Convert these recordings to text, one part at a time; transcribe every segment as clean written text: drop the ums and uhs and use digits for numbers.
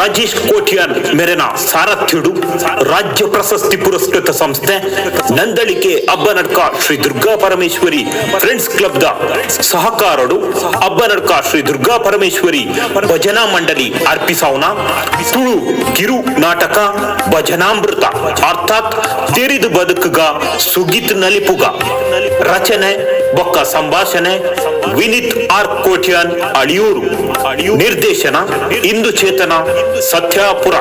ರಾಜೇಶ್ ಕೋಟ್ಯಾನ್ ಮೆರೆನ ಸಾರಥ್ಯುಡು ರಾಜ್ಯ ಪ್ರಶಸ್ತಿ ಪುರಸ್ಕೃತ ಸಂಸ್ಥೆ ನಂದಳಿಕೆ ಅಬ್ಬನಡ್ಕ ಶ್ರೀ ದುರ್ಗಾ ಪರಮೇಶ್ವರಿ ಫ್ರೆಂಡ್ಸ್ ಕ್ಲಬ್ ದ ಸಹಕಾರಡು ಅಬ್ಬನಡ್ಕ ಶ್ರೀ ದುರ್ಗಾ ಪರಮೇಶ್ವರಿ ಭಜನಾ ಮಂಡಳಿ ಅರ್ಪಿಸೌನ ತುಳು ಕಿರು ನಾಟಕ ಭಜನಾಮೃತ ಅರ್ಥಾತ್ ತೆರಿದು ಬದುಕುಗ ಸುಗೀತ್ ನಲಿಪುಗ ರಚನೆ ಬೊಕ್ಕ ಸಂಭಾಷಣೆ ವಿನಿತ್ ಆರ್ ಕೋಟ್ಯಾನ್ ಅಳಿಯೂರು ನಿರ್ದೇಶನ ಇಂದು ಚೇತನ ಸತ್ಯಾಪುರ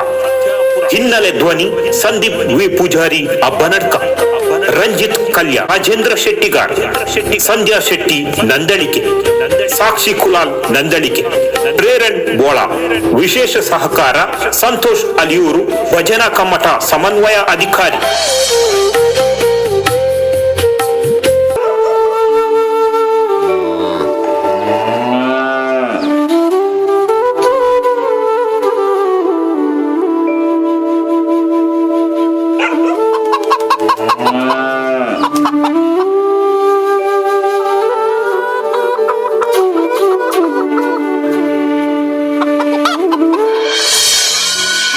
ಹಿನ್ನೆಲೆ ಧ್ವನಿ ಸಂದೀಪ್ ವಿ ಪೂಜಾರಿ ಅಬ್ಬನಡ್ಕ ರಂಜಿತ್ ಕಲ್ಯಾಣ್ ರಾಜೇಂದ್ರ ಶೆಟ್ಟಿಗಾರ್ ಸಂಧ್ಯಾ ಶೆಟ್ಟಿ ನಂದಳಿಕೆ ಸಾಕ್ಷಿ ಕುಲಾಲ್ ನಂದಳಿಕೆ ಪ್ರೇರಣ್ ಬೋಳ ವಿಶೇಷ ಸಹಕಾರ ಸಂತೋಷ್ ಅಲಿಯೂರು ಭಜನಾ ಕಮ್ಮಟ ಸಮನ್ವಯ ಅಧಿಕಾರಿ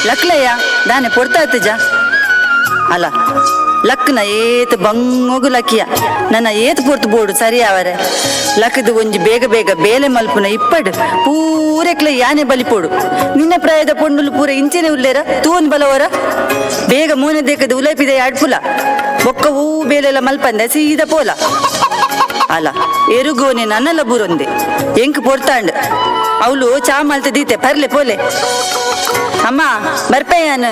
ಲಕ್ಲಯ್ಯ ದಾನೆ ಪೊಡ್ತಾಯ್ತಜ ಅಲ್ಲ ಲಕ್ನ ಏತ್ ಬಂಗೋಗು ಲಕ್ಕಿಯ ನನ್ನ ಏತ್ ಪೊರ್ತು ಬೋಡು ಸರಿ ಅವರೆ ಲಕ್ಕದು ಒಂಜಿ ಬೇಗ ಬೇಗ ಬೇಲೆ ಮಲ್ಪುನ ಇಪ್ಪಡು ಪೂರೆಕ್ಲ ಯಾನೆ ಬಲಿಪೋಡು ನಿನ್ನ ಪ್ರಾಯದ ಪೊಂಡುಲು ಪೂರ ಇಂಚೆನೆ ಉಲ್ಲೇರ ತೂನ್ ಬಲವರ ಬೇಗ ಮೂನೆ ದೇಕದ ಉಲೈಪಿದೆ ಅಡ್ಪುಲ ಬೊಕ್ಕ ಹೂ ಬೇಲೆಲ್ಲ ಮಲ್ಪಂದೆ ಸೀದ ಪೋಲ ಅಲ್ಲ ಎರುಗೋನೆ ನನ್ನಲ್ಲ ಬುರೊಂದೆ ಎಂಕ್ ಪೊಡ್ತಾಂಡ್ ಅವಳು ಚಾ ಮಲ್ತ ದೀತೆ ಪರ್ಲೆ ಪೋಲೆ ಅಮ್ಮ ಬರ್ಪಯ್ಯಾನು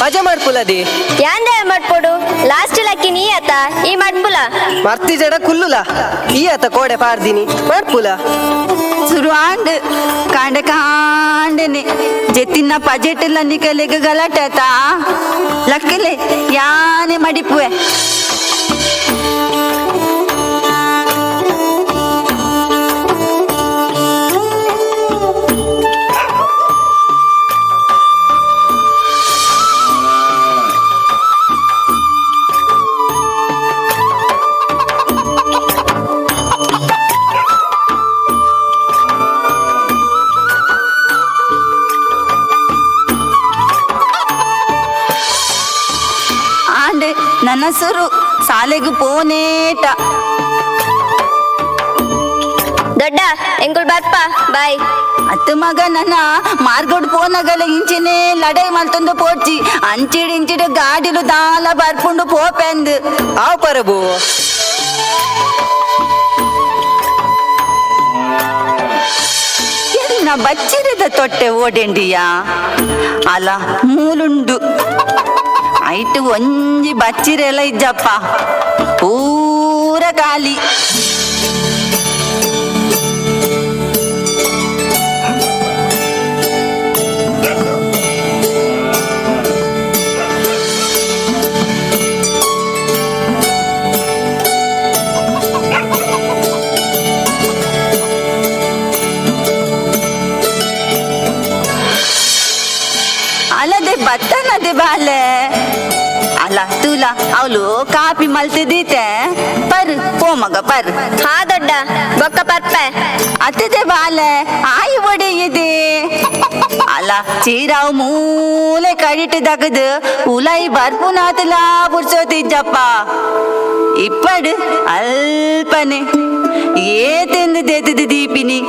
ಮಜಾ ಮಾಡ್ಪುಲದಿ ಯಾಂದೆ ಮಾಡ್ಕೊಡು ಲಾಸ್ಟ್ ಲಕ್ಕಿ ನೀ ಆತ ಈ ಮಾಡ್ಪುಲ ಮರ್ತಿ ಜಡ ಕುಲ್ಲುಲ ಈ ಆತ ಕೋಡೆ ಪಾರ್ದಿನಿ ಮಾಡ್ಪುಲ ಸುರುವಾಂಡ್ ಕಾಂಡ ಕಾಂಡನೆ ಜೆತ್ತಿನ ಬಜೆಟ್ ಎಲ್ಲ ನಿಕಲೆಗ ಗಲಾಟೆ ಆತಾ ಲಕ್ಕಲೆ ಯಾನೆ ಮಡಿಪುವೆ ನನ್ನ ಸುರು ಸಾಲೆಗು ಪೋನೇಟ ದೊಡ್ಡ ಎಂಗುಳ್ ಬರ್ಪ ಬಾಯ್ ಅತ್ತ ಮಗ ನನ್ನ ಮಾರ್ಗೋಡ್ ಪೋನಗಲ ಇಂಚಿನೇ ಲಡೈ ಮಲ್ತೊಂದು ಪೋಡ್ಚಿ ಅಂಚಿಡ್ ಇಂಚಿಡ್ ಗಾಡಿಲು ದಾಲ ಬರ್ಪುಂಡು ಪೋಪೆಂದು ಆವ್ ಪರಬು ಎನ್ನ ಬಚ್ಚಿರದ ತೊಟ್ಟೆ ಓಡೆಂಡಿಯಾ ಅಲ ಮೂಲುಂಡು ಐಟು ಒಂಜಿ ಬಚ್ಚಿರೆಲ್ಲ ಇಜ್ಜಪ್ಪ ಪೂರ ಖಾಲಿ ಅಲ್ಲದೆ ಬತ್ತನದೆ ಬಾಲೆ ಅಲ್ಲ ತೂಲ ಅವಳು ಕಾಪಿ ಮಲ್ತಿದೀತೆ ಪರ್ ಪೋ ಮಗ ಪರ್ ಹಾ ದೊಡ್ಡ ಬೊಕ್ಕ ಪರ್ಪೆ ಅತ್ತದೆ ಬಾಲೆ ಆಯಿ ಒಡೆಯಿದೆ ಅಲ್ಲ ಚೀರಾವ್ ಮೂಲೆ ಕಡಿಟ್ಟು ದಗದು ಉಲೈ ಬರ್ಪುನಾತಲ ಬುಡ್ಸೋತಿಜ್ಜಪ್ಪ ಇಪ್ಪಡು ಅಲ್ಪನೆ ಏತೆಂದು ದೇತದ ದೀಪಿನಿ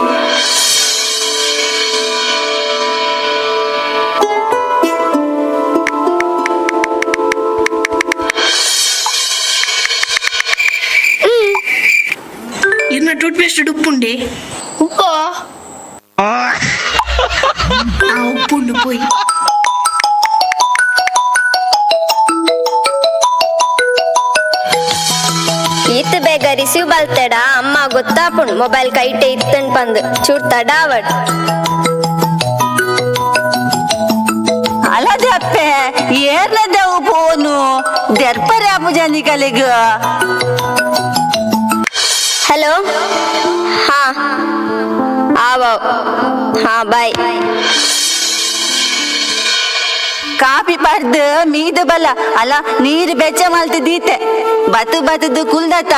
ಟೂತ್ ಪೇಸ್ಟ್ ಉಪ್ಪುಂಡೆ ಉಪ್ಪು ಉಪ್ಪುಂಡು ಪೋಯಿ ಈತ್ ಬೇಗ ರಿಸೀವ್ ಬಲ್ತಡ ಅಮ್ಮ ಗೊತ್ತಾಪುಂಡು ಮೊಬೈಲ್ ಕೈಟೆ ಇತ್ತನ್ ಪಂದ್ ಚೂರ್ ತಡಾವಡ್ ಅಲ್ಲದೆ ಅಪ್ಪೆ ಏರ್ನದವು ಫೋನು ದೆರ್ಪರೆ ಅಪ್ಪುಜಾನಿ ಕಲೆಗ ಹಲೋ ಹಾ ಆವ ಹಾ ಬಾಯ್ ಕಾಪಿ ಪರ್ದು ಮೀದು ಬಲ ಅಲ್ಲ ನೀರು ಬೆಚ್ಚ ಮಲ್ತಿದ್ದೀತೆ ಬತು ಬತದು ಕುಲ್ದತ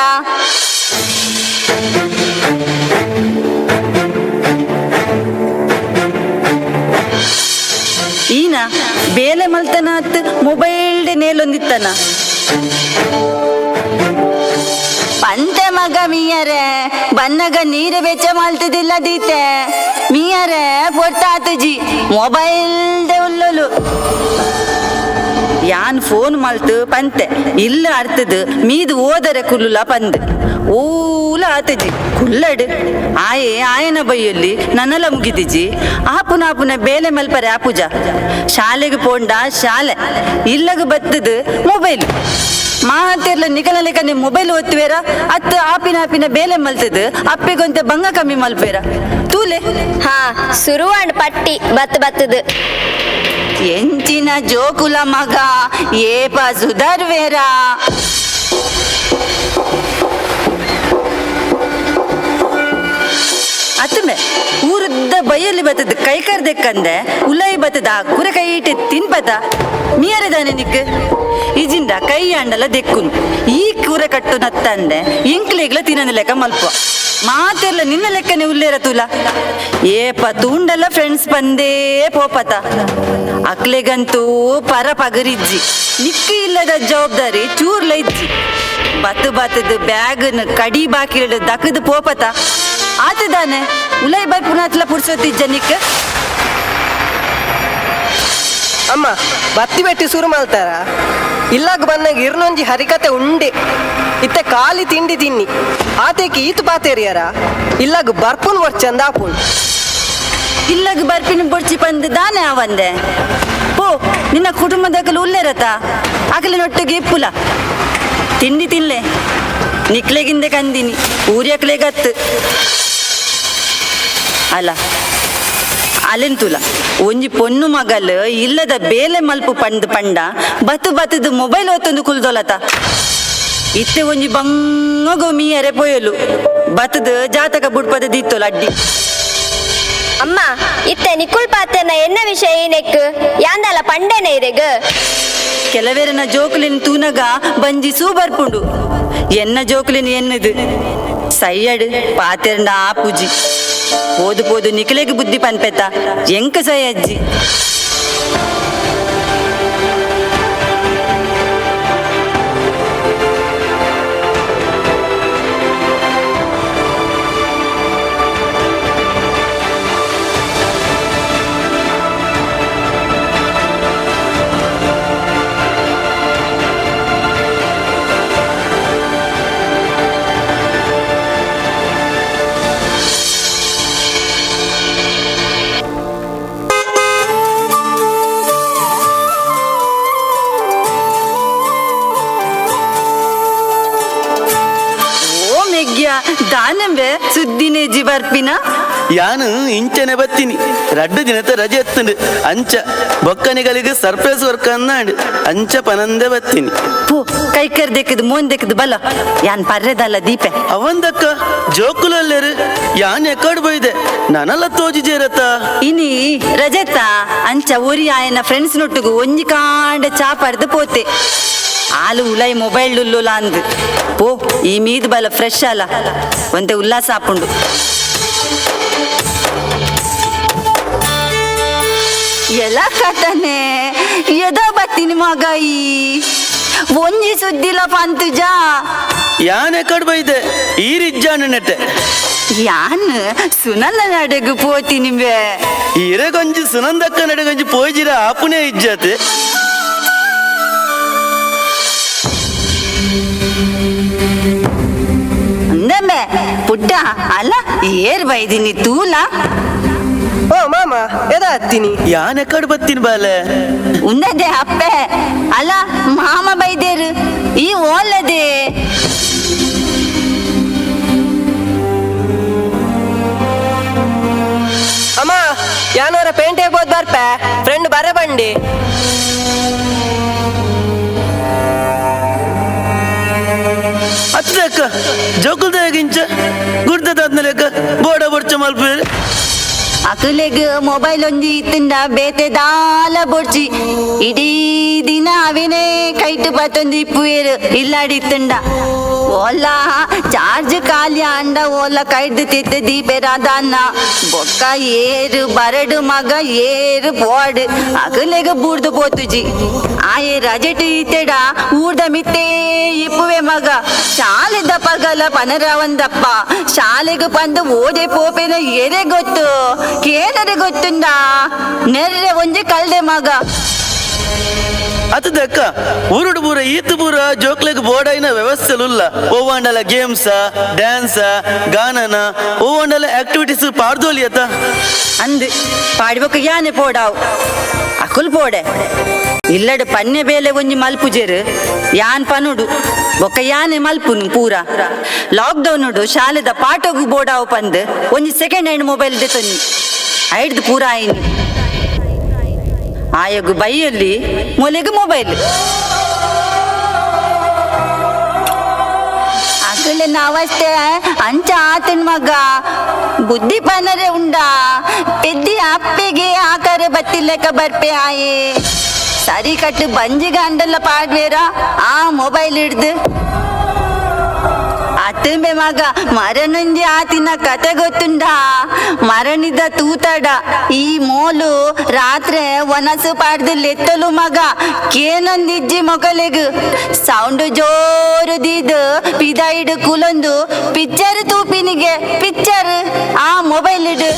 ಮಲ್ತನ ಅತ್ ಮೊಬೈಲ್ ನೇಲೊಂದಿತ್ತನ ಪಂತೆ ಮಗ ಮೀಯರೆ ಬನ್ನಗ ನೀರು ವೆಚ್ಚ ಮಲ್ತದಿಲ್ಲ ದೀತೆ ಮೀಯರೆ ಪೊಟ್ಟಾತಜಿ ಮೊಬೈಲ್ ದೇ ಉಲ್ಲಲು ಯಾನ್ ಫೋನ್ ಮಲ್ತು ಪಂತೆ ಇಲ್ಲ ಅರ್ಥದ ಮೀದು ಓದರೆ ಕುಲ್ಲುಲ ಪಂದ್ ಓಲ ಆತಜಿ ಕುಲ್ಲಡ್ ಆಯನ ಬೈಯಲ್ಲಿ ನನ್ನಲ್ಲ ಮುಗಿದಿಜಿ ಆಪುನ ಬೇಲೆ ಮಲ್ಪರೆ ಆಪುಜ ಶಾಲೆಗೆ ಪೋಂಡ ಶಾಲೆ ಇಲ್ಲಗ ಬತ್ತದ ಮೊಬೈಲ್ ಮಾತೆರ್ಲ ನಿಕಲ ಲೆಕ್ಕ ಮೊಬೈಲ್ ಒತ್ತುವೇರ ಅತ್ತ ಆಪಿನ ಬೇಲೆ ಮಲ್ತದ ಅಪ್ಪೆಗೊಂತೆ ಬಂಗ ಕಮ್ಮಿ ಮಲ್ಪೇರ ತೂಲೆ ಹಾ ಸುರುವಾಂಡ್ ಪಟ್ಟಿ ಬತ್ತದು ಎಂಚಿನ ಜೋಕುಲ ಮಗ ಏಪ ಸುಧರ್ವೇರ ಅತ್ತಮೆ ಊರುದ್ದ ಬೈಯಲ್ಲಿ ಬತ್ತದ ಕೈ ಕರ್ದೆಕ್ಕಂದೆ ಉಲೈ ಬತ್ತದ ಕುರೆ ಕೈ ಇಟ್ಟು ತಿನ್ಪದ ಮೀಯರೆದಾನೆ ನಿಕ್ ಇಜಿಂದ ಕೈ ಅಂಡಲ ದೆಕ್ಕುನು ಈ ಕೂರೆ ಕಟ್ಟು ನತ್ತಂದೆ ಇಂಕ್ಲಿಗ್ಲ ತಿನ್ನ ಲೆಕ್ಕ ಮಲ್ಪ ಮಾತೆರ್ಲ ನಿನ್ನ ಲೆಕ್ಕನೆ ಉಲ್ಲೇರ ತುಲ ಏಪ ತೂಂಡಲ್ಲ ಫ್ರೆಂಡ್ಸ್ ಬಂದೇ ಪೋಪತ ಅಕ್ಲೆಗಂತೂ ಪರ ಪಗರಿಜ್ಜಿ ನಿಕ್ಕಿ ಇಲ್ಲದ ಜವಾಬ್ದಾರಿ ಚೂರ್ಲ ಇಜ್ಜಿ ಬತ್ತದ ಬ್ಯಾಗ್ನ ಕಡಿ ಬಾಕಿಲ್ ದಕ್ಕದ ಪೋಪತ ಆತದಾನೆ ಉಲೈ ಬೈ ಪುನಾತ್ಲ ಪುಡ್ಸೋತಿಜ್ಜ ನಿಕ್ಕ ಅಮ್ಮ ಬತ್ತಿ ಬೆಟ್ಟಿ ಸುರು ಮಲ್ತಾರ ಇಲ್ಲಾಗ ಬಂದಾಗ ಇರ್ನೊಂಜಿ ಹರಿಕತೆ ಉಂಡೆ ಇತ್ತೆ ಖಾಲಿ ತಿಂಡಿ ತಿನ್ನಿ ಆತೇಕಿ ಈತು ಪಾತೇರಿಯಾರ ಇಲ್ಲಾಗ ಬರ್ಪುನ್ ಚಂದ ಆಪುನ್ ಇಲ್ಲಗ ಬರ್ಪಿನ ಬೊಡ್ಚಿ ಬಂದು ದಾನೆ ಅವಂದೆ ಪೋ ನಿನ್ನ ಕುಟುಂಬದಕಲು ಉಲ್ಲೇರತ ಅಕಲಿನೊಟ್ಟಿಗೆ ಇಪ್ಪುಲ ತಿಂಡಿ ತಿನ್ಲೆ ನಿಕ್ಲೆಗಿಂದೆ ಕಂದಿನಿ ಊರ್ಯಕ್ಲೆಗತ್ತು ಅಲ್ಲ ಅಲೆಂತುಲ ಒಂಜಿ ಪೊನ್ನು ಮಗಲ್ ಇಲ್ಲದ ಬೇಲೆ ಮಲ್ಪು ಪಂಡ ಬತ್ತದು ಮೊಬೈಲ್ ಒತ್ತೊಂದು ಕುಲ್ದೊಲತ ಇತ್ತೆ ಒಂಜಿ ಬಂಗಗೋ ಮೀಯರೆ ಪೊಯಲು ಬತ್ತದ ಜಾತಕ ಬುಡ್ಪದ ದಿತ್ತೋಲ ಅಡ್ಡಿ ಅಮ್ಮ ಇತ್ತೆ ನಿಕುಲ್ ಪಾತೆನ ಎನ್ನ ವಿಷಯ ಏನಕ್ಕೆ ಯಾಂದಲ ಪಂಡೆನೆ ಇರೆಗ ಕೆಲವೇರನ ಜೋಕುಲಿನ ತೂನಗ ಬಂಜಿ ಸೂ ಬರ್ಪುಂಡು ಎನ್ನ ಜೋಕುಲಿನ ಎನ್ನದು ಸೈಯಡ್ ಪಾತೆರ್ನ ಆಪುಜಿ ಪೋದು ನಿಕಲೆಗೆ ಬುದ್ಧಿ ಪನ್ಪೆತ ಎಂಕ ಸೈ ಅಜ್ಜಿ ದಾನಂಬೆ ಸುದ್ದಿನೇಜಿ ಬರ್ಪಿನ ಯಾನು ಇಂಚನೆ ಬತ್ತೀನಿ 2 ದಿನದ ರಜೆ ಎತ್ತಂಡು ಅಂಚ ಬೊಕ್ಕನಿಗಳಿಗೆ ಸರ್ಪ್ರೈಸ್ ವರ್ಕ್ ಅಂದಾಂಡು ಅಂಚ ಪನಂದೆ ಬತ್ತೀನಿ ಪೋ ಕೈ ಕರ್ದೆಕ್ಕದು ಮೋನ್ ದೆಕ್ಕದು ಬಲ ಯಾನ್ ಪರ್ರೆದಲ್ಲ ದೀಪೆ ಅವಂದಕ್ಕ ಜೋಕುಲಲ್ಲೇರು ಯಾನ್ ಎಕಡ್ ಬೈದೆ ನನಲ್ಲ ತೋಜಿಜೇರತ್ತ ಇನಿ ರಜತ ಅಂಚ ಒರಿ ಆಯನ ಫ್ರೆಂಡ್ಸ್ ನೊಟ್ಟಿಗೂ ಒಂಜಿ ಕಾಂಡೆ ಚಾ ಪರ್ದು ಪೋತೆ ಆಲು ಉಲೈ ಮೊಬೈಲ್ ಉಲ್ಲುಲ ಅಂದ್ ಪೋ ಈ ಮೀದ್ ಬಲ ಫ್ರೆಶ್ ಅಲ್ಲ ಒಂತೆ ಉಲ್ಲಾಸ ಆಪುಂಡು ಎಲ್ಲ ಕಟನೆ ಎದ ಬತ್ತೀನಿ ಮಗ ಈ ಒಂಜಿ ಸುದ್ದಿಲ ಪಂತುಜ ಯಾನ್ ಎಕಡ್ ಬೈದೆ ಈ ರಿಜ್ಜಾನು ನೆಟ್ಟೆ ಯಾನ್ ಸುನಲ್ಲ ನಡೆಗು ಪೋತೀನಿ ಬೇ ಇರೆಗೊಂಜಿ ಸುನಂದಕ್ಕ ನಡೆಗೊಂಜಿ ಪೋಯ್ಜಿರ ಆಪುನೇ ಇಜ್ಜತೆ ಅಂದಮ್ಮೆ ಪುಟ್ಟ ಅಲ್ಲ ಏರ್ ಬೈದಿನಿ ತೂಲ ಓ ಮಾಮ ಎದ ಹತ್ತೀನಿ ಯಾನ್ ಎಕಡ್ ಬತ್ತೀನಿ ಬಾಲೆ ಉನ್ನದೆ ಅಪ್ಪೆ ಅಲ್ಲ ಮಾಮ ಬೈದೇರು ಈ ಓಲದೆ ಅಮ್ಮ ಯಾನವರ ಪೇಂಟ್ ಆಗ್ಬೋದು ಬರ್ಪೆ ಫ್ರೆಂಡ್ ಬರ ಬಂಡಿ ಅಕ್ಕ ಜೋಕುಲ್ದಾಗಿಂಚ ಗುಡ್ದದಾದ್ಮೇಲೆ ಅಕ್ಕ ಬೋಡ ಬೊಡ್ಚ ಮಲ್ಪೇರು ಅಕಲೆಗ್ ಮೊಬೈಲ್ ಒಂಜಿ ಇತ್ತಿಂದ ಬೇತೆ ದಾಲ ಬೊಡ್ಚಿ ಇಡೀ ದಿನ ಅವೇನೇ ಕೈಟ್ ಬತ್ತೊಂದು ಇಪ್ಪುವೇರು ಇಲ್ಲಾಡಿತ್ತಂಡ ಓಲ್ಲ ಚಾರ್ಜ್ ಖಾಲಿ ಅಂಡ ಓಲ್ಲ ಕೈಡ್ ತಿತ್ತೆ ದೀಪೆರಾದ ಅನ್ನ ಬೊಕ್ಕ ಏರು ಬರಡು ಮಗ ಏರು ಪೋಡ್ ಅಕಲೆಗ್ ಬೂಡ್ದು ಪೋತುಜಿ ಆಯೆ ರಜೆಟ್ ಇತ್ತೆಡ ಊರ್ದ ಮಿತ್ತೇ ಇಪ್ಪುವೆ ಮಗ ಶಾಲೆದ ಪಗಲ ಪನರವಂದಪ್ಪ ಶಾಲೆಗೆ ಬಂದು ಓದೆ ಪೋಪೆನ ಎರೆ ಗೊತ್ತು ಕೇನರೆ ಗೊತ್ತುಂಡ ನೆರ್ರೆ ಒಂಜಿ ಕಲ್ದೆ ಮಗ ಅತದಕ್ಕ ಊರುಡು ಪೂರ ಈತ್ ಪೂರ ಜೋಕ್ಲೆಗ್ ಬೋಡೈನ ವ್ಯವಸ್ಥೆಲುಲ್ಲ ಓವಾಂಡಲ ಗೇಮ್ಸ ಡ್ಯಾನ್ಸ ಗಾನನ ಓವಾಂಡಲ ಆಕ್ಟಿವಿಟೀಸ್ ಪಾಡ್ದೋಲಿಯತ ಅಂದ್ ಪಾಡ್ಬೇಕು ಯಾನೆ ಪೋಡಾವ್ ಅಕುಲ್ ಪೋಡೆ ಇಲ್ಲಡ ಪನ್ನೆ ಬೇಲೆ ಒಂಜಿ ಮಲ್ಪುಜೆರು ಯಾನ್ ಪನುಡು ಬೊಕ್ಕ ಯಾನೆ ಮಲ್ಪುನು ಪೂರ ಲಾಕ್ಡೌನ್ ಉಡು ಶಾಲೆದ ಪಾಠಗು ಬೋಡಾವ್ ಪಂದ್ ಒಂಜಿ ಸೆಕೆಂಡ್ ಹ್ಯಾಂಡ್ ಮೊಬೈಲ್ ದೆತೊಂದಿ ಐಡ್ದು ಪೂರ ಆಯ್ನಿ ಆಯಗು ಬೈಯಲ್ಲಿ ಮೊಲೆಗು ಮೊಬೈಲ್ ಅಕಲೆ ನಾವಷ್ಟೇ ಅಂಚ ಆತನ್ ಮಗ ಬುದ್ಧಿ ಪನರೆ ಉಂಡ ಪೆದ್ದಿ ಅಪ್ಪೆಗೆ ಆಕಾರ ಬತ್ತಿಲ್ಲಕ ಬರ್ಪೆ ಆಯೆ ಸರಿ ಕಟ್ಟು ಬಂಜಿಗ ಅಂಡಲ್ಲ ಪಾಡ್ವೇರ ಆ ಮೊಬೈಲ್ ಹಿಡ್ದು ಅತ್ತಂಬೆ ಮಗ ಮರನೊಂದಿ ಆತಿನ ಕತೆ ಗೊತ್ತುಂಡ ಮರಣಿದ ತೂತಾಡ ಈ ಮೋಲು ರಾತ್ರಿ ಒನಸು ಪಾಡ್ದು ಲೆತ್ತಲು ಮಗ ಕೇನೊಂದಿಜ್ಜಿ ಮೊಕಲೆಗು ಸೌಂಡ್ ಜೋರು ದೀದು ಪಿದಾಯಿಡು ಕುಲೊಂದು ಪಿಕ್ಚರ್ ತೂಪಿನಿಗೆ ಪಿಕ್ಚರ್ ಆ ಮೊಬೈಲ್ ಇಡು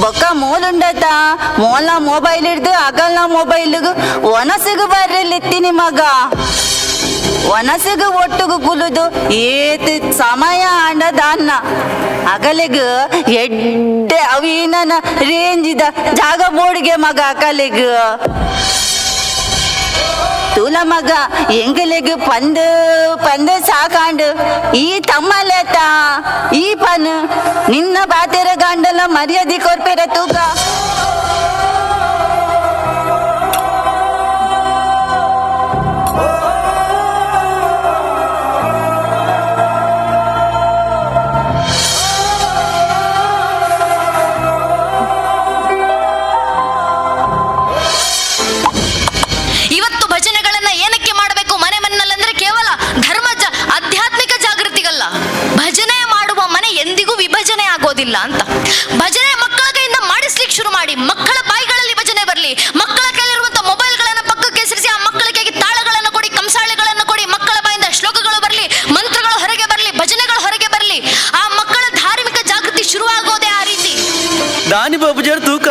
ಬೊಕ್ಕ ಮೋಲುಂಡತ ಮೋಲ ಮೊಬೈಲ್ ಹಿಡ್ದು ಅಗಲ್ನ ಮೊಬೈಲ್ಗು ಒನಸಿಗು ಬರ್ರೆಲೆತ್ತಿನಿ ಮಗ ಒನಸಿಗು ಒಟ್ಟುಗು ಕುಲುದು ಏತ್ ಸಮಯ ಅಂಡದಾನ್ನ ಅಗಲೆಗು ಎಡ್ಡೆ ಅವಿನನ ರೇಂಜಿದ ಜಾಗ ಬೋಡಿಗೆ ಮಗ ಅಕಲೆಗು ತುಲ ಮಗ ಎಂಗಲೆಗು ಪಂದು ಸಾಕಾಂಡು ಈ ತಮ್ಮಲೇತ ಈ ಪನ್ ನಿನ್ನ ಬಾತೆರ ಗಂಡಲ ಮರ್ಯಾದೆ ಕೊರ್ಪೆರ ತೂಕ ಇವತ್ತು ಭಜನೆಗಳನ್ನ ಏನಕ್ಕೆ ಮಾಡಬೇಕು ಮನೆ ಮನೆಯಲ್ಲಂದ್ರೆ ಕೇವಲ ಆಧ್ಯಾತ್ಮಿಕ ಜಾಗೃತಿಗಲ್ಲ, ಭಜನೆ ಮಾಡುವ ಮನೆ ಎಂದಿಗೂ ವಿಭಜನೆ ಆಗೋದಿಲ್ಲ ಅಂತ. ಭಜನೆ ಮಕ್ಕಳ ಕೈಯಿಂದ ಮಾಡಿಸ್ಲಿಕ್ಕೆ ಶುರು ಮಾಡಿ, ಮಕ್ಕಳ ಬಾಯಿಗಳಲ್ಲಿ ಭಜನೆ ಬರಲಿ, ಮಕ್ಕಳ ಕೈಲಿರುವಂತಹ ಮೊಬೈಲ್ಗಳನ್ನ ಪಕ್ಕಕ್ಕೆ ಹೆಸರಿಸಿ ಆ ಮಕ್ಕಳ ಕೈಗೆ ತಾಳಗಳನ್ನು ಕೊಡಿ, ಕಂಸಾಳೆಗಳನ್ನು ಕೊಡಿ, ಮಕ್ಕಳ ಬಾಯಿಂದ ಶ್ಲೋಕಗಳು ಬರಲಿ, ಮಂತ್ರಗಳು ಹೊರಗೆ ಬರಲಿ, ಭಜನೆಗಳು ಹೊರಗೆ ಬರಲಿ. ಆ ಮಕ್ಕಳ ಧಾರ್ಮಿಕ ಜಾಗೃತಿ ಶುರುವಾಗೋದೇ ಆ ರೀತಿ. ದಾನಿ ಬಾಬು ಜರ ತೂಕ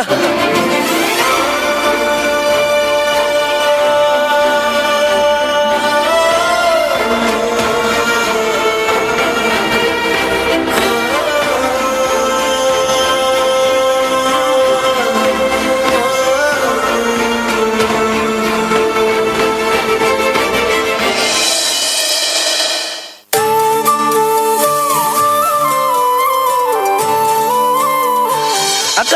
ಅಕ್ಕ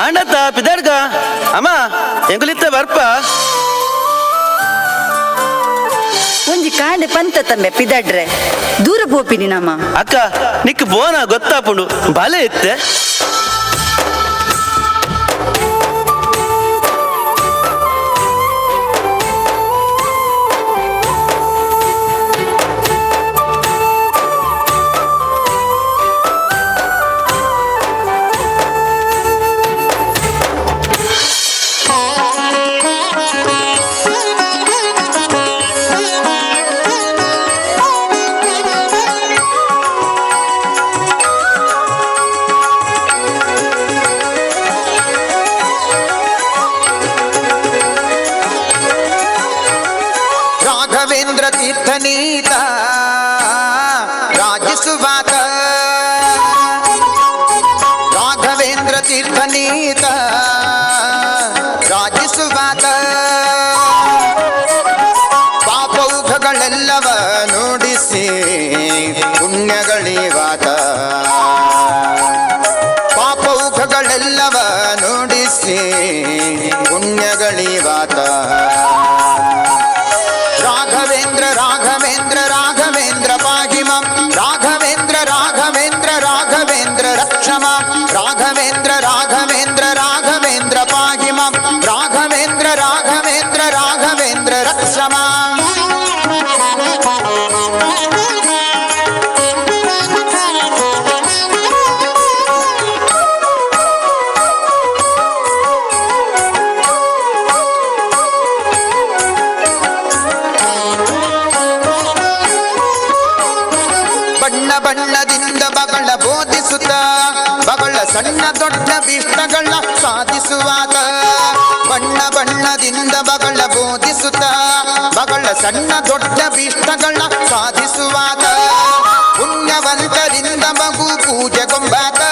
ಆಂಡತ್ತ ಪಿದಾಡ್ಕ ಅಮ್ಮ ಎಂಗುಲಿತ್ತ ಬರ್ಪ ಒಂಜಿ ಕಾಂಡೆ ಪಂತ ತಮ್ಮೆ ಪಿದಡ್ರೆ ದೂರ ಪೋಪಿನಿ ನಮ್ಮ ಅಕ್ಕ ನಿಕ್ ಬೋನ ಗೊತ್ತಾಪುಂಡು ಬಲೆ ಇತ್ತೆ ರಾಘವೇಂದ್ರ ತೀರ್ಥನೀತ ರಾಜಿಸುವಾತ, ರಾಘವೇಂದ್ರ ತೀರ್ಥನೀತ ರಾಜಿಸುವಾತ, ಪಾಪೌಘಗಳೆಲ್ಲವ ನುಡಿಸಿ ಪುಣ್ಯಗಳಿವಾತ, ಪಾಪೌಘಗಳೆಲ್ಲವ ನುಡಿಸಿ ಪುಣ್ಯಗಳಿವಾತ. ರಾಘವೇಂದ್ರ ರಾಘವೇಂದ್ರ ರಾಘವೇಂದ್ರ ಪಾಹಿ ಮಾಂ, ರಾಘವೇಂದ್ರ ರಾಘವೇಂದ್ರ ರಾಘವೇಂದ್ರ ರಕ್ಷ ಮಾಂ. ರಾಘವೇಂದ್ರ ರಾಘವೇಂದ್ರ ರಾಘವೇಂದ್ರ ಪಾಹಿ ಮಾಂ ರಾಘವೇಂದ್ರ ರಾಘವೇಂದ್ರ ರಾಘವೇಂದ್ರ ರಕ್ಷ ಮಾಂ ಬಣ್ಣ ಬಣ್ಣದಿಂದ ಬಗಳ ಬೋಧಿಸುತ್ತ ಬಗಳ ಸಣ್ಣ ದೊಡ್ಡ ಭೀಷ್ಟಗಳ ಸಾಧಿಸುವಾತ ಬಣ್ಣ ಬಣ್ಣದಿಂದ ಬಗಳ ಬೋಧಿಸುತ್ತ ಬಗಳ ಸಣ್ಣ ದೊಡ್ಡ ಭೀಷ್ಟಗಳ ಸಾಧಿಸುವಾತ ಪುಣ್ಯವಂತರಿಂದ ಮಗು ಪೂಜೆಗೊಂಬಾತ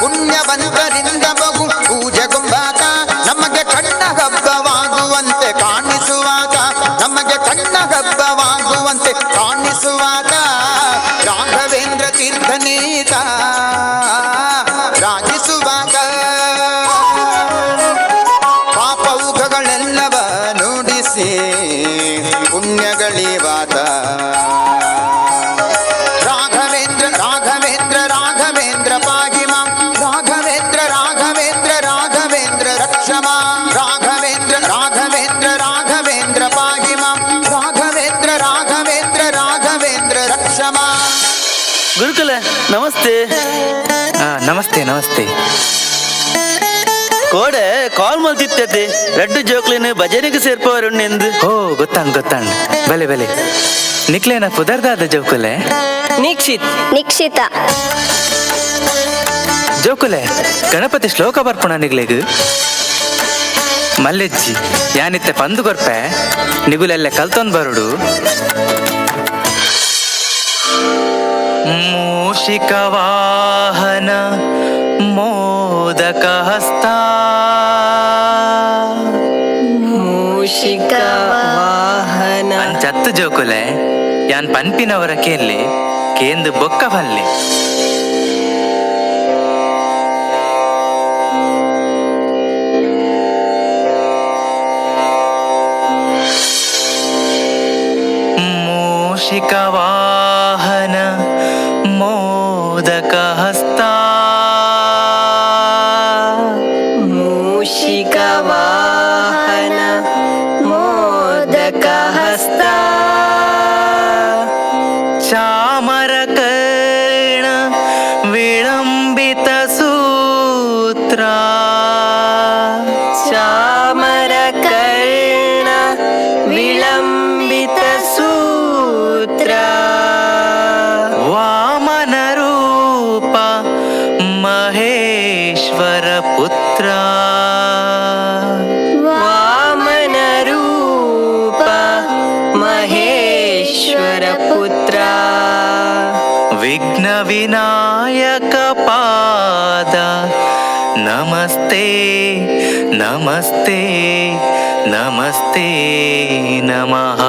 ಪುಣ್ಯವಂತರಿಂದ ಮಗು ಪೂಜೆಗೊಂಬಾತ ನಮಗೆ ಕಣ್ಣ ಹಬ್ಬವಾಗುವಂತೆ ಕಾಣಿಸುವಾತ ನಮಗೆ ಕಣ್ಣ ಹಬ್ಬವಾಗುವಂತೆ ಕಾಣಿಸುವಾತ ರಾಘವೇಂದ್ರ ತೀರ್ಥನೇತ ರಾಜಿಸುವಾಗ ಪಾಪೌಘಗಳೆಲ್ಲವ ನುಡಿಸಿ ಪುಣ್ಯಗಳಿವಾತ ರಾಘವೇಂದ್ರ ರಾಘವೇಂದ್ರ ರಾಘವೇಂದ್ರ ಪಾಹಿ ಮಾಂ ರಾಘವೇಂದ್ರ ರಾಘವೇಂದ್ರ ರಾಘವೇಂದ್ರ ರಕ್ಷ ಮಾಂ ರಾಘವೇಂದ್ರ ರಾಘವೇಂದ್ರ ರಾಘವೇಂದ್ರ ಪಾಹಿ ಮಾಂ ರಾಘವೇಂದ್ರ ರಾಘವೇಂದ್ರ ರಾಘವೇಂದ್ರ ರಕ್ಷ ಮಾಂ ಗುರುಕುಲ ನಮಸ್ತೆ. ನಮಸ್ತೆ ನಮಸ್ತೆ. ಕೋಡೆ ಕಾಲ್ ಮಲ್ತಿತ್ತತೆ ರೆಡ್ ಜೋಕ್ಲಿನ ಭಜನೆಗೆ ಸೇರ್ಪವರುಣ್ಣೆಂದು. ಓ ಗೊತ್ತಾಂಡ್ ಬಲೆ ಬಲೆ ನಿಕ್ಲೇನ ಪುದರ್ದಾದ ಜೋಕುಲೆ ನಿಕ್ಷಿತ ಜೋಕುಲೆ ಗಣಪತಿ ಶ್ಲೋಕ ಬರ್ಪುಣ ನಿಗ್ಲೆಗ್ ಮಲ್ಲೆಜ್ಜಿ ಯಾನಿತ್ತೆ ಪಂದು ಕೊರ್ಪೆ ನಿಗುಲೆಲ್ಲ ಕಲ್ತೊಂದ್ ಬರುಡು. ಮೂಷಿಕ ವಾಹನ ಮೋದಕ ಹಸ್ತ ಮೂಷಿಕ ವಾಹನ ಅಂಚತ್ತು ಜೋಕುಲೆ ಯಾನ್ ಪನ್ಪಿನವರ ಕೇಳಿ ಕೇಂದು ಬೊಕ್ಕ ಬಲ್ಲೆ. ಮೂಷಿಕ ವಾಹನ ಮೋದಕ ಹಸ್ತ ಮೂಷಿಕ ವಾಹನ ಮೋದಕ ಹಸ್ತ ಚಾಮರ ಕರ್ಣ ವಿಳಂಬಿತ ಸೂತ್ರ ಚಾಮರ ಕರ್ಣ ವಿಳಂಬಿತ ಸೂತ್ರ ವಾಮನ ರೂಪ ಮಹೇಶ್ವರ ಪುತ್ರ ವಾಮನ ರೂಪ ಮಹೇಶ್ವರ ಪುತ್ರ ವಿಘ್ನ ವಿನಾಯಕ ಪಾದ ನಮಸ್ತೆ ನಮಸ್ತೆ ನಮಸ್ತೆ ನಮಃ.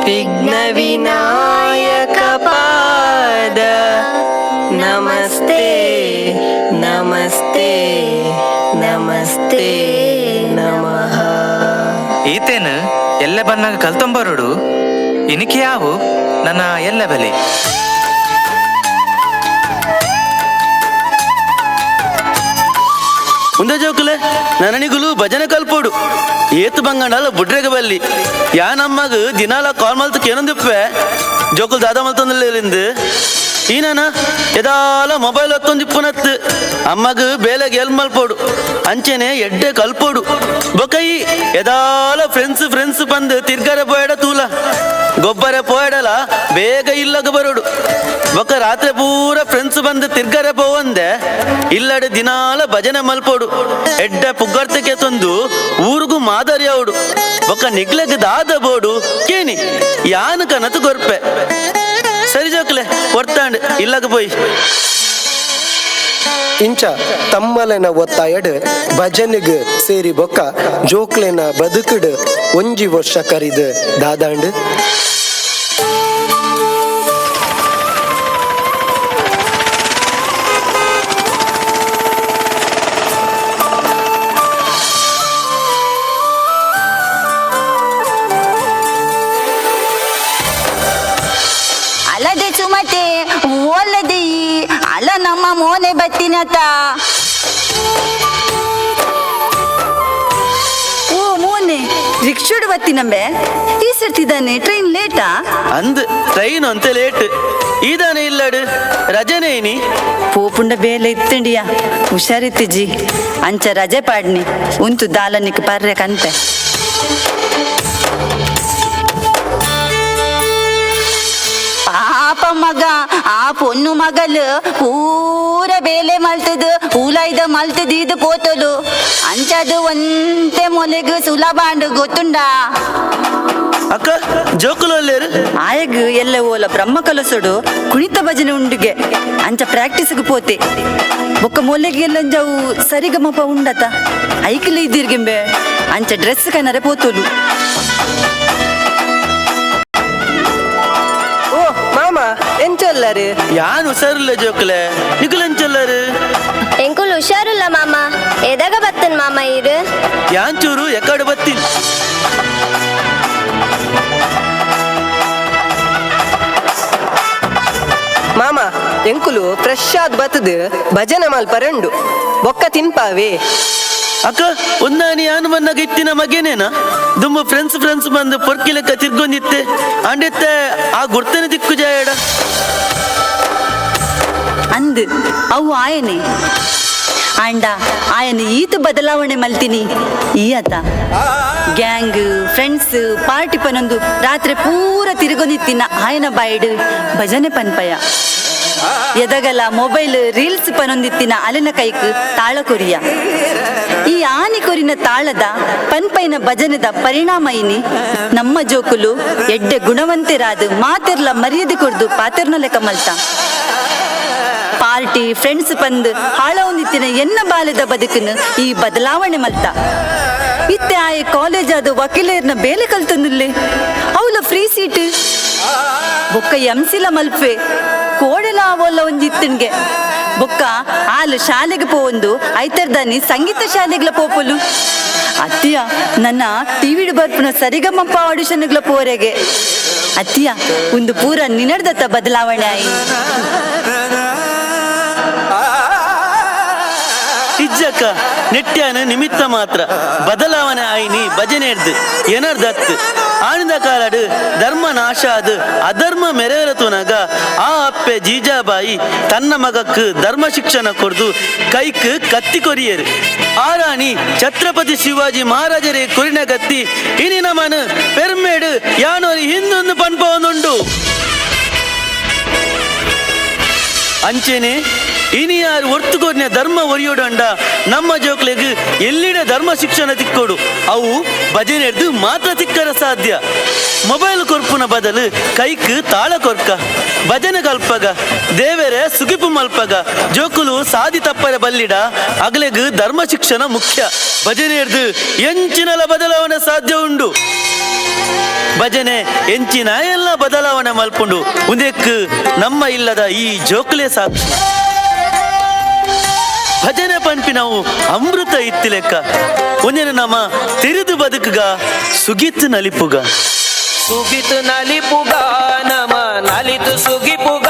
ವಿಘ್ನ ವಿನಾಯಕ ಪಾದ ನಮಸ್ತೆ ನಮಸ್ತೆ ನಮಸ್ತೆ ನಮಃ. ಈತೇನು ಎಲ್ಲ ಬನ್ನಾಗ ಕಲ್ತೊಂಬರುಡು ಇನಿಕೆ ಯಾವು ನನ್ನ ಎಲ್ಲ ಬೆಲೆ. ಮುಂದೆ ಜೋಕುಲೆ ನನನಿಗುಲು ಭಜನೆ ಕಲ್ಪೋಡು ಏತು ಬಂಗಂಡಲ ಬುಡ್ರೆಗೆ ಬಲ್ಲಿ ಯಾ ನಮ್ಮಗ ದಿನಾಲ ಕಾಲ್ ಮಲ್ತು ಕೇನೊಂದಿಪ್ಪೆ ಜೋಕುಲ್ ದಾದ ಮಲ್ತೊಂದಿಲ್ಲಿಂದು ಈನನ ಎದಾಲ ಮೊಬೈಲ್ ಹೊತ್ತೊಂದಿಪ್ಪುನತ್ತು ಅಮ್ಮಗ ಬೇಲೆಗೆ ಎಲ್ ಮಲ್ಪೋಡು ಅಂಚೆನೆ ಎಡ್ಡೆ ಕಲ್ಪೋಡು ಬೊಕೈ ಎದಾಲ ಫ್ರೆಂಡ್ಸ್ ಬಂದು ತಿರ್ಗರೆ ಪೋಯಡ ತೂಲ ಗೊಬ್ಬರ ಪೋಯಡಲ ಬೇಗ ಇಲ್ಲಗ ಬರೋಡು ಬೊಕ ರಾತ್ರಿ ಪೂರ ಫ್ರೆಂಡ್ಸ್ ಬಂದು ತಿರ್ಗರೆ ಪೋವಂದೆ ಇಲ್ಲಡೆ ದಿನಾಲ ಭಜನೆ ಮಲ್ಪೋಡು ಎಡ್ಡೆ ಪುಗ್ಗರ್ತಿಗೆ ತಂದು ಊರಿಗೂ ಮಾದರಿ ಅವಡು ಬೊಕ ನಿಗ್ಲೆಗ್ ದಾದ ಬೋಡು ಕೇನಿ ಯಾನು ಕನತು ಗೊರ್ಪೆ ಸರಿ ಜೋಕ್ಲೆ ಹೊರ್ತಾಂಡ್ ಇಲ್ಲಗ ಪೋಯ್ ಇಂಚ ತಮ್ಮಲೆನ ಒತ್ತಾಯಡ್ ಭಜನೆಗ್ ಸೇರಿ ಬೊಕ್ಕ ಜೋಕ್ಲೆನ ಬದುಕುಡ್ ಒಂಜಿ ವರ್ಷ ಕರಿದು ದಾದಾಂಡ್ ಅಲ್ಲದೆ ಸುಮತೆ ಓಲದೆ ನಮ್ಮ ಮೋನೆ ಬತ್ತಿನತ. ಓ ಮೋನೆ ರಿಕ್ಷೋಡ್ ಬತ್ತಿನಂಬೆ ಈ ಸರ್ತಿದ್ದಾನೆ ಟ್ರೈನ್ ಲೇಟಾ ಅಂದ್ ಟ್ರೈನ್ ಅಂತ ಲೇಟ್ ಇದಾನೆ ಇಲ್ಲಡು ರಜನೇನಿ ಪೋಪುಂಡ ಬೇಲೆ ಇತ್ತಂಡಿಯಾ ಹುಷಾರಿತ್ತಿಜ್ಜಿ ಅಂಚ ರಜೆ ಪಾಡ್ನಿ ಉಂತು ದಾಲನಿಕ್ ಪರ್ರೆ ಕಂತೆ. ಪಾಪ ಮಗ ಆ ಪೊನ್ನು ಮಗಲು ಪೂರ ಬೇಲೆ ಮಲ್ತದು ಊಲೈದ ಮಲ್ತದು ಇದು ಪೋತಲು ಅಂಚದು ಒಂತೆ ಮೊಲೆಗು ಸುಲಭಾಂಡು ಗೊತ್ತುಂಡಾ. ಅಕ್ಕ ಜೋಕುಲಲ್ಲೇರು ಆಯಗ್ ಎಲ್ಲ ಓಲ ಬ್ರಹ್ಮ ಕಲಸೋಡು ಕುಣಿತ ಭಜನೆ ಉಂಡಿಗೆ ಅಂಚ ಪ್ರಾಕ್ಟೀಸ್ಗೆ ಪೋತೆ ಬೊಕ್ಕ ಮೊಲೆಗೆಲ್ಲ ಜಾವು ಸರಿಗಮಪ ಉಂಡತ ಐಕಲ್ ಇದ್ದಿರ್ಗೆಂಬೆ ಅಂಚ ಡ್ರೆಸ್ ಕನ್ನರೆ ಪೋತೋಲು. ಓ ಮಾಮ ಎಂಚೊಲ್ಲರು ಯಾನ್ ಹುಷಾರಿಲ್ಲ ಜೋಕುಲೆ ನಿಗುಲೆಂಚೊಲ್ಲರು ಎಂಕುಲ್ ಹುಷಾರಿಲ್ಲ ಮಾಮ ಎದಾಗ ಬತ್ತನ್ ಮಾಮ ಇರು ಯಾನ್ ಚೂರು ಎಕ್ಕಡು ಬತ್ತೀನಿ. ಮಾಮ ಎಂಕುಲು ಫ್ರೆಶ್ ಆದ್ ಬತ್ತದು ಭಜನೆ ಮಲ್ಪರೆಂಡು ಬೊಕ್ಕ ತಿನ್ಪಾವೇ. ಅಕ್ಕ ಒಂದಾನಿ ಯಾನು ಮನ್ನಾಗ ಇತ್ತಿನ ಮಗೇನೇನ ದುಂಬ ಫ್ರೆಂಡ್ಸ್ ಬಂದು ಪೊರ್ಕಿ ಲೆಕ್ಕ ತಿರ್ಗೊಂದಿತ್ತೆ ಅಂಡೆತ್ತೆ ಆ ಗುರ್ತನೆ ದಿಕ್ಕು ಜಾಯಡ ಅಂದ್ ಅವು ಆಯನೆ ಅಂಡ ಆಯನ ಈತ ಬದಲಾವಣೆ ಮಲ್ತೀನಿ ಈಯತ ಗ್ಯಾಂಗ್ ಫ್ರೆಂಡ್ಸ್ ಪಾರ್ಟಿ ಪನೊಂದು ರಾತ್ರಿ ಪೂರ ತಿರುಗೊಂದಿತ್ತಿನ ಆಯನ ಬಾಯ್ಡ್ ಭಜನೆ ಪನ್ಪಯ ಎದಗಲ ಮೊಬೈಲ್ ರೀಲ್ಸ್ ಪನೊಂದಿತ್ತಿನ ಅಲೆನ ಕೈಕ್ ತಾಳ ಕೊರಿಯ ಈ ಆನಿ ಕೊರಿನ ತಾಳದ ಪನ್ಪೈನ ಭಜನೆದ ಪರಿಣಾಮ ಇನಿ ನಮ್ಮ ಜೋಕುಲು ಎಡ್ಡೆ ಗುಣವಂತೆರಾದು ಮಾತೆರ್ಲ ಮರ್ಯಾದೆ ಕೊಡ್ದು ಪಾತೆರ್ನ ಲೆಕ್ಕ ಮಲ್ತ ಪಾರ್ಟಿ ಫ್ರೆಂಡ್ಸ್ ಪಂದ್ ಹಾಳ ಹೊಂದಿತ್ತಿನ ಎನ್ನ ಬಾಲ್ಯದ ಬದುಕನ್ನು ಈ ಬದಲಾವಣೆ ಮಲ್ತ ಇತ್ತೆ ಆಯ ಕಾಲೇಜ್ ಆದ ವಕೀಲರ್ನ ಬೇಲೆ ಕಲ್ತಂದಿಲ್ಲೆ ಅವಳ ಫ್ರೀ ಸೀಟ್ ಬೊಕ್ಕ ಎಂಸಿಲ ಮಲ್ಪೆ ಕೋಡೆಲ ಅವಲ್ಲ ಒಂದಿತ್ತನ್ಗೆ ಬೊಕ್ಕ ಆಲು ಶಾಲೆಗೆ ಪೋವೊಂದು ಐತರ್ದಾನಿ ಸಂಗೀತ ಶಾಲೆಗ್ಲ ಪೋಪುಲು ಅತ್ತಿಯ ನನ್ನ ಟಿವಿಡ್ ಬರ್ಪುನ ಸರಿಗಮಪ್ಪ ಆಡಿಷನ್ಗ್ಲ ಪೋರೆಗೆ ಅತ್ತಿಯ ಒಂದು ಪೂರ ನಿನಡ್ದತ್ತ ಬದಲಾವಣೆ ಆಯಿ. ಇಜ್ಜಕ್ಕ ನೆಟ್ಯಾನ ನಿಮಿತ್ತ ಮಾತ್ರ ಬದಲಾವಣೆ ಆಯ್ನಿ ಭಜನೆ ಹಿಡ್ದು ಏನರ್ದತ್ತು ಆಣಿದ ಕಾಲಡು ಧರ್ಮ ನಾಶ ಅದು ಅಧರ್ಮ ಮೆರೆಯಲತುನಗ ಆ ಅಪ್ಪೆ ಜೀಜಾಬಾಯಿ ತನ್ನ ಮಗಕ್ಕೆ ಧರ್ಮ ಶಿಕ್ಷಣ ಕೊಡ್ದು ಕೈಕ್ ಕತ್ತಿ ಕೊರಿಯರು ಆರಾಣಿ ಛತ್ರಪತಿ ಶಿವಾಜಿ ಮಹಾರಾಜರೇ ಕೊರಿನ ಕತ್ತಿ ಇನಿ ನಮನು ಪೆರ್ಮೇಡು ಯಾನೋರಿ ಹಿಂದೊಂದು ಪನ್ಪವೊಂದುಂಡು ಅಂಚೆನೆ ಇನಿ ಯಾರು ಒರ್ತುಕೊರ್ನ ಧರ್ಮ ಒರಿಯೋಡಂಡ ನಮ್ಮ ಜೋಕ್ಲೆಗ್ ಎಲ್ಲಿಡ ಧರ್ಮ ಶಿಕ್ಷಣ ತಿಕ್ಕೋಡು ಅವು ಭಜನೆ ಹಿಡ್ದು ಮಾತ್ರ ತಿಕ್ಕರ ಸಾಧ್ಯ. ಮೊಬೈಲ್ ಕೊರ್ಪುನ ಬದಲು ಕೈಕ್ ತಾಳ ಕೊರ್ಕ ಭಜನೆ ಕಲ್ಪಗ ದೇವರೇ ಸುಗಿಪು ಮಲ್ಪಗ ಜೋಕುಲು ಸಾದಿ ತಪ್ಪರೆ ಬಲ್ಲಿಡ ಅಗಲೆಗ್ ಧರ್ಮ ಶಿಕ್ಷಣ ಮುಖ್ಯ. ಭಜನೆ ಹಿಡ್ದು ಎಂಚಿನಲ ಬದಲಾವಣೆ ಸಾಧ್ಯ ಉಂಡು. ಭಜನೆ ಎಂಚಿನ ಎಲ್ಲ ಬದಲಾವಣೆ ಮಲ್ಪುಂಡು ಉಂದೆಕ್ ನಮ್ಮ ಇಲ್ಲದ ಈ ಜೋಕುಲೆ ಸಾಕ್ಷಿ. ಭಜನೆ ಪನ್ಪಿ ನಾವು ಅಮೃತ ಇತ್ತಿ ಲೆಕ್ಕ ಒಂದಿನ ನಮ್ಮ ತಿರಿದು ಬದುಕುಗ ಸುಗಿತ್ ನಲಿಪುಗ ಸುಗಿತ್ ನಲಿಪುಗ ನಮ ನಲಿತು ಸುಗಿಪುಗ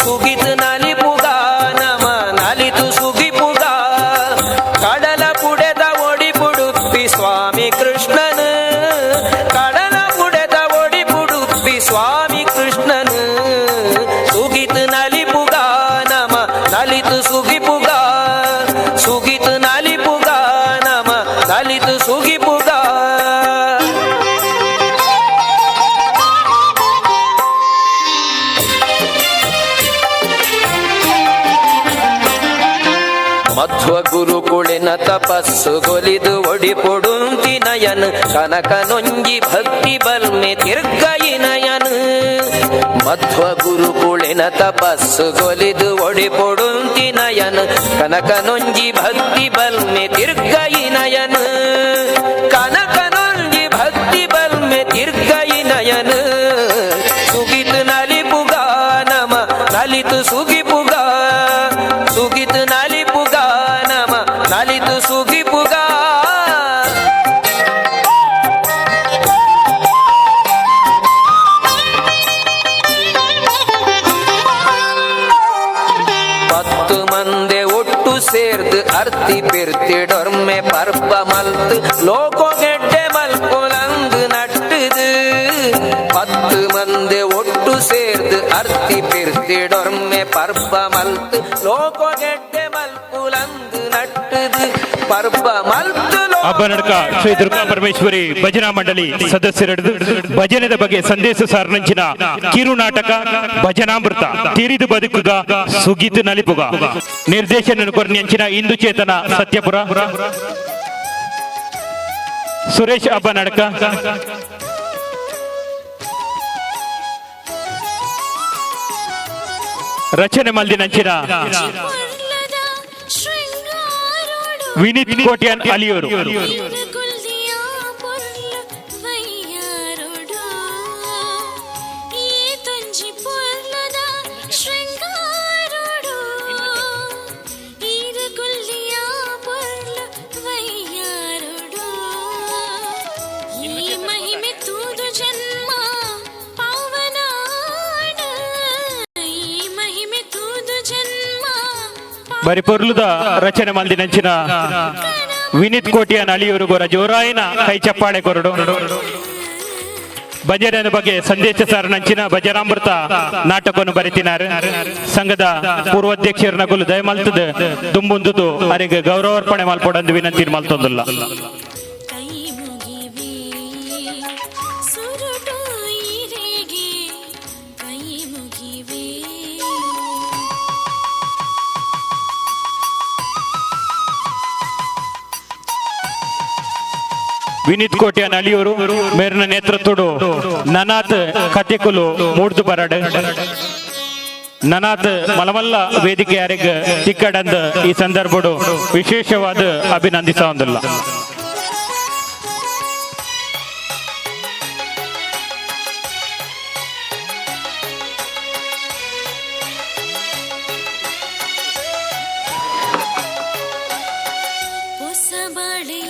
ಸುಗಿತ್ ನಲಿಪುಗ ನಮ ನಲಿತು ಸುಗಿಪುಗ ಕಡಲ ಪುಡೆದ ಒಡಿ ಪುಡುಪ್ಪಿ ಸ್ವಾಮಿ ಕೃಷ್ಣನು ಕಡಲ ಪುಡೆದ ಒಡಿ ಪುಡುಪ್ಪಿ ಸ್ವಾಮಿ ಕೃಷ್ಣನು ಸುಗಿತ್ ನಲಿಪುಗ ನಮ ನಲಿತು ಸುಗಿಪುಗ ಸುಗಿತ್ ನಲಿಪುಗ ನಮ ನಲಿತು ಸುಗಿಪುಗ. ಮಧ್ವ ಗುರುಕುಳಿನ ತಪಸ್ಸು ಗೊಲಿದು ಒಡಿ ಪೊಡುಂತಿ ನಯನ್ ಕನಕ ನೊಂಜಿ ಭಕ್ತಿ ಬಲ್ಮೆ ತಿರ್ಗಯಿ ನಯನ್ ಮಧ್ವ ಗುರುಕುಳಿನ ತಪಸ್ಸು ಗೊಲಿದು ಒಡಿ ಪೊಡುಂತಿ ನಯನ್ ಕನಕ ನೊಂಜಿ ಭಕ್ತಿ ಬಲ್ಮೆ ತಿರ್ಗಯಿ ನಯನ್ ಕನಕ ನೊಂಜಿ ಭಕ್ತಿ ಬಲ್ಮೆ ತಿರ್ಗಯಿ ನಯನ್ ಸುಗಿತ್ ನಲಿಪುಗ ನಮ ನಲಿತು ಸುಗಿಪುಗ ಸುಗಿತ್ ನಲಿಪುಗ ನಮ ನಲಿತು ಸುಗಿಪುಗ. ಸೇರ್ದು ಅರ್ತಿ ಪಿರ್ತಿಡೊರ್ಮೆ ಪರ್ಪ ಮಲ್ತು ಲೋಕೋ ಗೆಡ್ಡೆ ಮಲ್ಪುಲಂದು ನಟ್ಟದು 10 ಮಂದಿ ಒಟ್ಟು ಸೇರ್ದು ಅರ್ತಿ ಪಿರ್ತಿಡೊರ್ಮೆ ಪರ್ಪ ಮಲ್ತು ಲೋಕೋ ಗೆಡ್ಡೆ ಮಲ್ಪುಲಂದು ನಟ್ಟದು ಪರ್ಪ ಮಲ್ತು ಹಬ್ಬ ನಡಕ ಶ್ರೀ ದುರ್ಗಾ ಪರಮೇಶ್ವರಿ ಭಜನಾ ಮಂಡಳಿ ಸದಸ್ಯರದು ಭಜನೆದ ಬಗ್ಗೆ ಸಂದೇಶ ಸಾರ್ನಂಚಿನ ಕಿರು ನಾಟಕ ಭಜನಾಮೃತ ತಿರಿದು ಬದುಕುಗ ಸುಗೀತು ನಲಿಪುಗ ನಿರ್ದೇಶನ ಕೊರ್ನಿಯಂಚಿನ ಇಂದು ಚೇತನ ಸತ್ಯಪುರ ಸುರೇಶ್ ಹಬ್ಬ ನಡಕ ರಚನೆ ಮಲ್ದಿನಂಚಿನ ವಿನೀತ್ ಕೋಟ್ಯಾನ್ ಅಲಿಯೂರು ಬರಿ ಪೊರ್ಲುದ ರಚನೆ ಮಲ್ದಿನಂಚಿನ ವಿನೀತ್ ಕೋಟ್ಯಾನ್ ಅಲಿಯೂರು ಗೊರ ಜೋರಾಯಿನ ಕೈ ಚಪ್ಪಾಳೆ ಕೊರಡು ಭಜನೆಯ ಬಗ್ಗೆ ಸಂದೇಶ ಸಾರನಂಚಿನ ಭಜನಾಮೃತ ನಾಟಕವನ್ನು ಬರೆತಿನಾರು ಸಂಘದ ಪೂರ್ವಾಧ್ಯಕ್ಷರ ನಗುಲು ದಯಮಲ್ತದ ದುಂಬುಂದುದು ಅವರಿಗೆ ಗೌರವಾರ್ಪಣೆ ಮಲ್ಪಡಂದು ವಿನಂತಿ ಮಲ್ತೊಂದಿಲ್ಲ. ವಿನೀತ್ ಕೋಟ್ಯಾನ್ ಅಲಿಯೂರು ಮೇರಿನ ನೇತೃತ್ವಡು ನನಾಥ್ ಕಥೆಕುಲು ಮೂಡ್ದು ಬರಡ್ ನನಾಥ್ ಮಲಮಲ್ಲ ವೇದಿಕೆ ಯಾರಿಗೆ ತಿಕ್ಕಡಂದ ಈ ಸಂದರ್ಭಡು ವಿಶೇಷವಾದ ಅಭಿನಂದಿಸೋದಿಲ್ಲ. ಹೊಸ ಬಾಳೆ